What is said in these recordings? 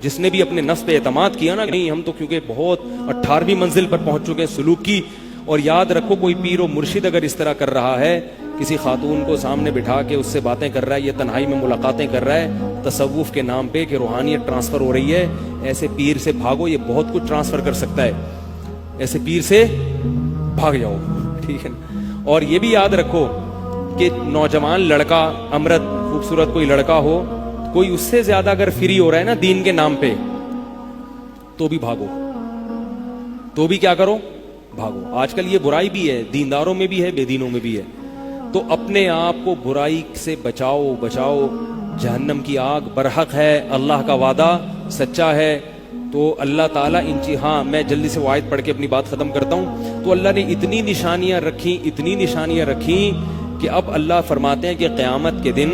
جس نے بھی اپنے نفس پہ اعتماد کیا نا، نہیں ہم تو کیونکہ بہت 18ویں منزل پر پہنچ چکے ہیں سلوک کی. اور یاد رکھو کوئی پیر و مرشد اگر اس طرح کر رہا ہے، کسی خاتون کو سامنے بٹھا کے اس سے باتیں کر رہا ہے، یہ تنہائی میں ملاقاتیں کر رہا ہے تصوف کے نام پہ کہ روحانیت ٹرانسفر ہو رہی ہے، ایسے پیر سے بھاگو، یہ بہت کچھ ٹرانسفر کر سکتا ہے. ایسے پیر سے بھاگ جاؤ، ٹھیک ہے نا. اور یہ بھی یاد رکھو کہ نوجوان لڑکا امرت خوبصورت کوئی لڑکا ہو، کوئی اس سے زیادہ اگر فری ہو رہا ہے نا دین کے نام پہ، تو بھی بھاگو، تو بھی کیا کرو، بھاگو. آج کل یہ برائی بھی ہے، دینداروں میں بھی ہے، بے دینوں میں بھی ہے. تو اپنے آپ کو برائی سے بچاؤ بچاؤ. جہنم کی آگ برحق ہے، اللہ کا وعدہ سچا ہے. تو اللہ تعالیٰ ہاں میں جلدی سے وہ آیت پڑھ کے اپنی بات ختم کرتا ہوں. تو اللہ نے اتنی نشانیاں رکھیں کہ اب اللہ فرماتے ہیں کہ قیامت کے دن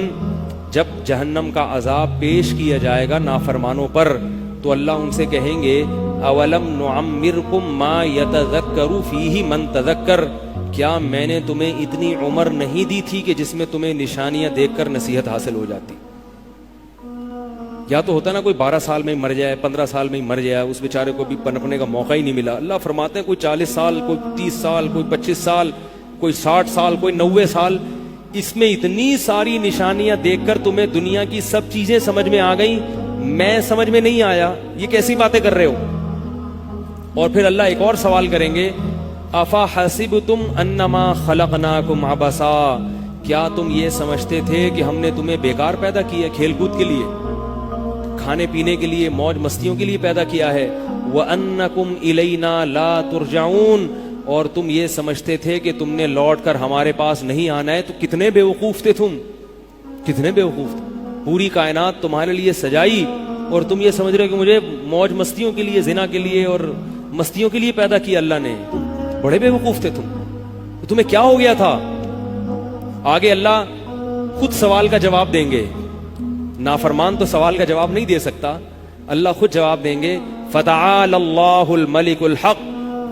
جب جہنم کا عذاب پیش کیا جائے گا نافرمانوں پر، تو اللہ ان سے کہیں گے اولم نعمرکم ما یتذکر فیہ من تذکر، کیا میں نے تمہیں اتنی عمر نہیں دی تھی کہ جس میں تمہیں نشانیاں دیکھ کر نصیحت حاصل ہو جاتی. یا تو ہوتا نا کوئی 12 سال میں مر جائے، 15 سال میں مر جائے، اس بیچارے کو بھی پنپنے کا موقع ہی نہیں ملا. اللہ فرماتے ہیں کوئی 40 سال، کوئی 30 سال، کوئی 25 سال، کوئی 60 سال، کوئی 90 سال، اس میں اتنی ساری نشانیاں دیکھ کر تمہیں دنیا کی سب چیزیں سمجھ میں آ گئیں، میں سمجھ میں نہیں آیا، یہ کیسی باتیں کر رہے ہو. اور پھر اللہ ایک اور سوال کریں گے افا حسبتم انما خلقناکم عبثا، کیا تم یہ سمجھتے تھے کہ ہم نے تمہیں بیکار پیدا کیا، کھیل کود کے لیے، کھانے پینے کے لیے، موج مستیوں کے لیے پیدا کیا ہے. وَأَنَّكُمْ إِلَيْنَا لَا تُرْجَعُونَ، اور تم یہ سمجھتے تھے کہ تم نے لوٹ کر ہمارے پاس نہیں آنا ہے. تو کتنے بیوقوف تھے تم، کتنے بیوقوف تھے. پوری کائنات تمہارے لیے سجائی اور تم یہ سمجھ رہے کہ مجھے موج مستیوں کے لیے، زنا کے لیے اور مستیوں کے لیے پیدا کیا اللہ نے. بڑے بیوقوف تھے تم. تمہیں کیا ہو گیا تھا؟ آگے اللہ خود سوال کا جواب دیں گے. نافرمان تو سوال کا جواب نہیں دے سکتا، اللہ خود جواب دیں گے. فتعال اللہ الملک الحق،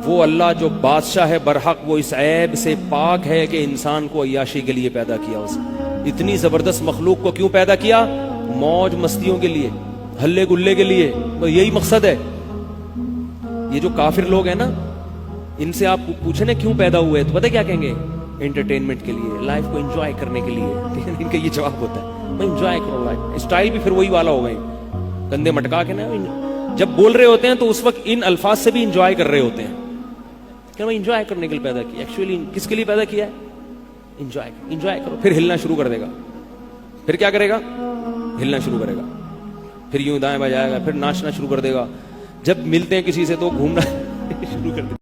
وہ اللہ جو بادشاہ ہے برحق، وہ اس عیب سے پاک ہے کہ انسان کو عیاشی کے لیے پیدا کیا. اس اتنی زبردست مخلوق کو کیوں پیدا کیا؟ موج مستیوں کے لیے، ہلے گلے کے لیے. یہی مقصد ہے. یہ جو کافر لوگ ہیں نا، ان سے آپ پوچھیں نا کیوں پیدا ہوئے، تو پتہ کیا کہیں گے؟ انٹرٹینمنٹ کے لیے، لائف کو انجوائے کرنے کے لیے. ان کا یہ جواب ہوتا ہے، انجوائے کرو لائف. اسٹائل بھی پھر وہی والا ہو گئے، کندھے مٹکا کے نا جب بول رہے ہوتے ہیں تو اس وقت ان الفاظ سے بھی انجوائے کر رہے ہوتے ہیں کہ میں انجوائے کرنے کے لیے پیدا کیا. ایکچولی کس کے لیے پیدا کیا ہے؟ انجوائے کرو. پھر ہلنا شروع کر دے گا، پھر کیا کرے گا؟ ہلنا شروع کرے گا، پھر یوں دائیں بجائے گا، پھر ناچنا شروع کر دے گا. جب ملتے ہیں کسی سے تو گھومنا شروع کر دے گا.